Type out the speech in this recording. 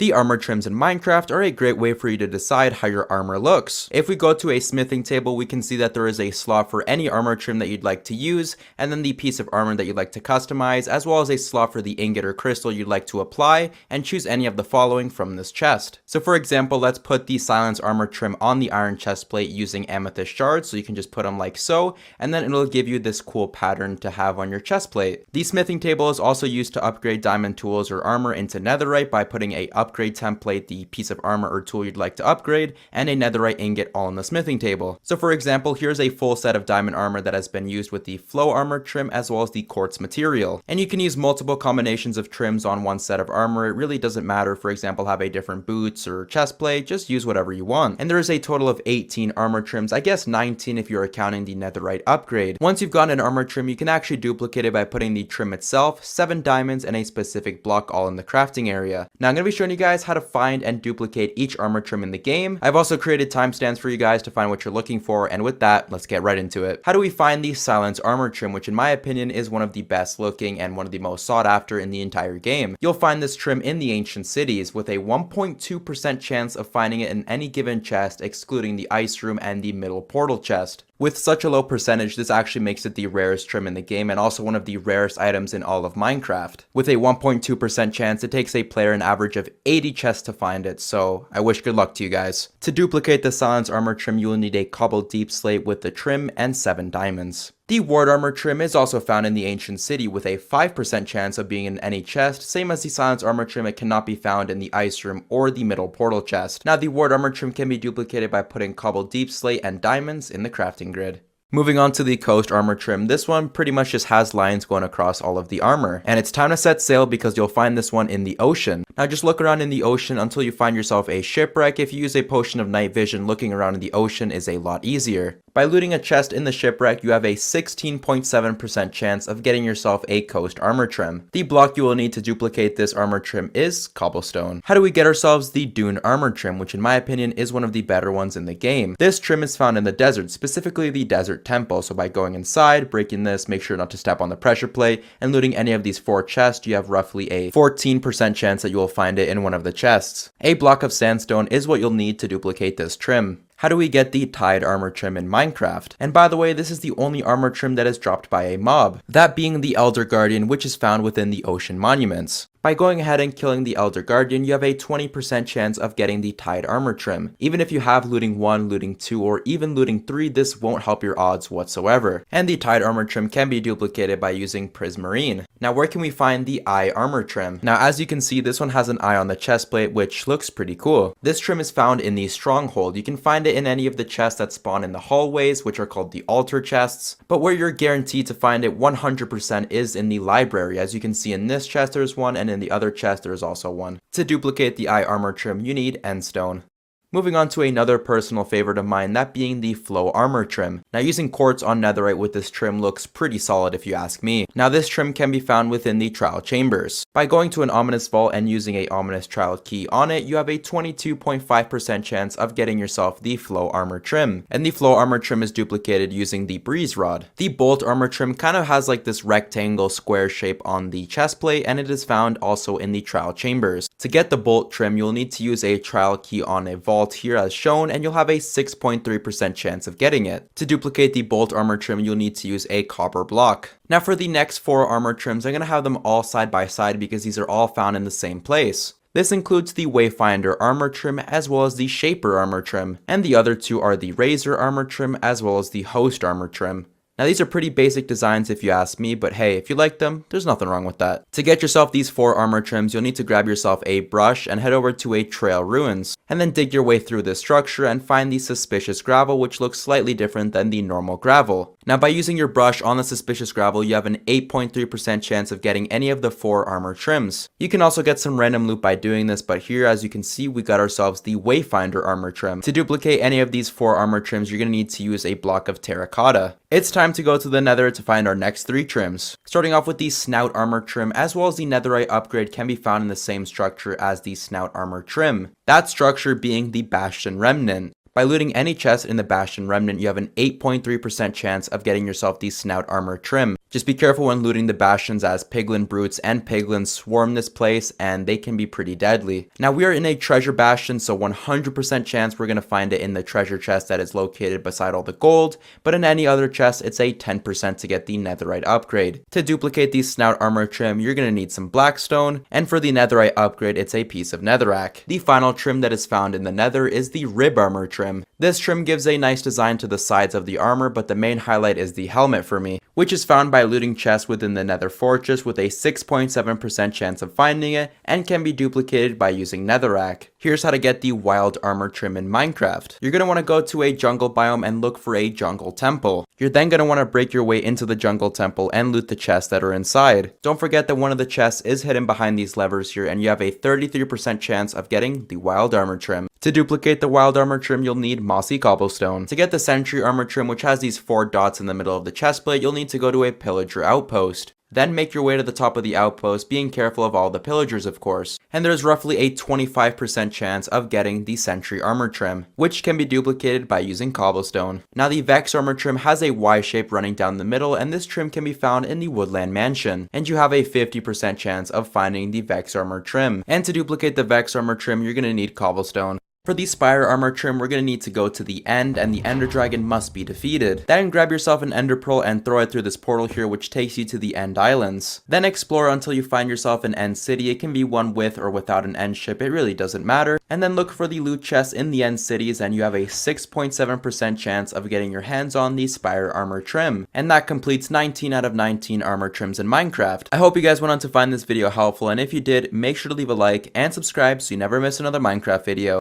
The armor trims in Minecraft are a great way for you to decide how your armor looks. If we go to a smithing table, we can see that there is a slot for any armor trim that you'd like to use, and then the piece of armor that you'd like to customize, as well as a slot for the ingot or crystal you'd like to apply, and choose any of the following from this chest. So for example, let's put the silence armor trim on the iron chest plate using amethyst shards, so you can just put them like so, and then it'll give you this cool pattern to have on your chest plate. The smithing table is also used to upgrade diamond tools or armor into netherite by putting a upgrade template, the piece of armor or tool you'd like to upgrade, and a netherite ingot all in the smithing table. So for example, here's a full set of diamond armor that has been used with the flow armor trim as well as the quartz material. And you can use multiple combinations of trims on one set of armor. It really doesn't matter. For example, have a different boots or chest plate, just use whatever you want. And there is a total of 18 armor trims, I guess 19 if you're counting the netherite upgrade. Once you've gotten an armor trim, you can actually duplicate it by putting the trim itself, 7 diamonds, and a specific block all in the crafting area. Now I'm going to be showing you guys how to find and duplicate each armor trim in the game. I've also created timestamps for you guys to find what you're looking for, and with that, let's get right into it. How do we find the silence armor trim, which in my opinion is one of the best looking and one of the most sought after in the entire game? You'll find this trim in the ancient cities with a 1.2% chance of finding it in any given chest, excluding the ice room and the middle portal chest. With such a low percentage, this actually makes it the rarest trim in the game and also one of the rarest items in all of Minecraft. With a 1.2% chance, it takes a player an average of 80 chests to find it, so I wish good luck to you guys. To duplicate the silence armor trim, you will need a cobbled deep slate with the trim and 7 diamonds. The ward armor trim is also found in the ancient city with a 5% chance of being in any chest. Same as the silence armor trim, it cannot be found in the ice room or the middle portal chest. Now the ward armor trim can be duplicated by putting cobbled deep slate and diamonds in the crafting grid. Moving on to the coast armor trim, this one pretty much just has lines going across all of the armor. And it's time to set sail because you'll find this one in the ocean. Now just look around in the ocean until you find yourself a shipwreck. If you use a potion of night vision, looking around in the ocean is a lot easier. By looting a chest in the shipwreck, you have a 16.7% chance of getting yourself a coast armor trim. The block you will need to duplicate this armor trim is cobblestone. How do we get ourselves the Dune armor trim, which in my opinion is one of the better ones in the game? This trim is found in the desert, specifically the desert temple. So by going inside, breaking this, make sure not to step on the pressure plate, and looting any of these 4 chests, you have roughly a 14% chance that you will find it in one of the chests. A block of sandstone is what you'll need to duplicate this trim. How do we get the Tide armor trim in Minecraft? And by the way, this is the only armor trim that is dropped by a mob, that being the Elder Guardian, which is found within the ocean monuments. By going ahead and killing the Elder Guardian, you have a 20% chance of getting the Tide armor trim. Even if you have looting 1, looting 2, or even looting 3, this won't help your odds whatsoever. And the Tide armor trim can be duplicated by using Prismarine. Now where can we find the Eye armor trim? Now as you can see, this one has an eye on the chest plate, which looks pretty cool. This trim is found in the stronghold. You can find it in any of the chests that spawn in the hallways, which are called the altar chests. But where you're guaranteed to find it 100% is in the library. As you can see in this chest there's one, and in the other chest there is also one. To duplicate the eye armor trim, you need endstone. Moving on to another personal favorite of mine, that being the flow armor trim. Now using quartz on netherite with this trim looks pretty solid if you ask me. Now this trim can be found within the trial chambers. By going to an ominous vault and using a ominous trial key on it, you have a 22.5% chance of getting yourself the flow armor trim. And the flow armor trim is duplicated using the breeze rod. The bolt armor trim kind of has like this rectangle square shape on the chest plate, and it is found also in the trial chambers. To get the bolt trim, you'll need to use a trial key on a vault here as shown, and you'll have a 6.3% chance of getting it. To duplicate the bolt armor trim, you'll need to use a copper block. Now for the next 4 armor trims, I'm going to have them all side by side because these are all found in the same place. This includes the Wayfinder armor trim as well as the Shaper armor trim, and the other 2 are the Razor armor trim as well as the Host armor trim. Now these are pretty basic designs if you ask me, but hey, if you like them, there's nothing wrong with that. To get yourself these 4 armor trims, you'll need to grab yourself a brush and head over to a trail ruins, and then dig your way through this structure and find the suspicious gravel, which looks slightly different than the normal gravel. Now by using your brush on the suspicious gravel, you have an 8.3% chance of getting any of the 4 armor trims. You can also get some random loot by doing this, but here as you can see, we got ourselves the Wayfinder armor trim. To duplicate any of these 4 armor trims, you're going to need to use a block of terracotta. It's time to go to the nether to find our next 3 trims. Starting off with the Snout armor trim, as well as the netherite upgrade can be found in the same structure as the Snout armor trim. That structure being the Bastion Remnant. By looting any chest in the Bastion Remnant, you have an 8.3% chance of getting yourself the Snout armor trim. Just be careful when looting the bastions, as piglin brutes and piglins swarm this place and they can be pretty deadly. Now we are in a treasure bastion, so 100% chance we're going to find it in the treasure chest that is located beside all the gold, but in any other chest it's a 10% to get the netherite upgrade. To duplicate the snout armor trim, you're going to need some blackstone, and for the netherite upgrade it's a piece of netherrack. The final trim that is found in the nether is the rib armor trim. This trim gives a nice design to the sides of the armor, but the main highlight is the helmet for me, which is found by looting chests within the nether fortress with a 6.7% chance of finding it, and can be duplicated by using netherrack. Here's how to get the wild armor trim in Minecraft. You're going to want to go to a jungle biome and look for a jungle temple. You're then going to want to break your way into the jungle temple and loot the chests that are inside. Don't forget that one of the chests is hidden behind these levers here, and you have a 33% chance of getting the wild armor trim. To duplicate the wild armor trim, you'll need mossy cobblestone. To get the sentry armor trim, which has these 4 dots in the middle of the chestplate, you'll need to go to a pillager outpost. Then make your way to the top of the outpost, being careful of all the pillagers of course. And there's roughly a 25% chance of getting the sentry armor trim, which can be duplicated by using cobblestone. Now the vex armor trim has a Y shape running down the middle, and this trim can be found in the woodland mansion. And you have a 50% chance of finding the vex armor trim. And to duplicate the vex armor trim, you're going to need cobblestone. For the Spire armor trim, we're going to need to go to the end, and the ender dragon must be defeated. Then grab yourself an ender pearl and throw it through this portal here, which takes you to the end islands. Then explore until you find yourself an end city. It can be one with or without an end ship, it really doesn't matter. And then look for the loot chests in the end cities, and you have a 6.7% chance of getting your hands on the Spire armor trim. And that completes 19 out of 19 armor trims in Minecraft. I hope you guys went on to find this video helpful, and if you did, make sure to leave a like and subscribe so you never miss another Minecraft video.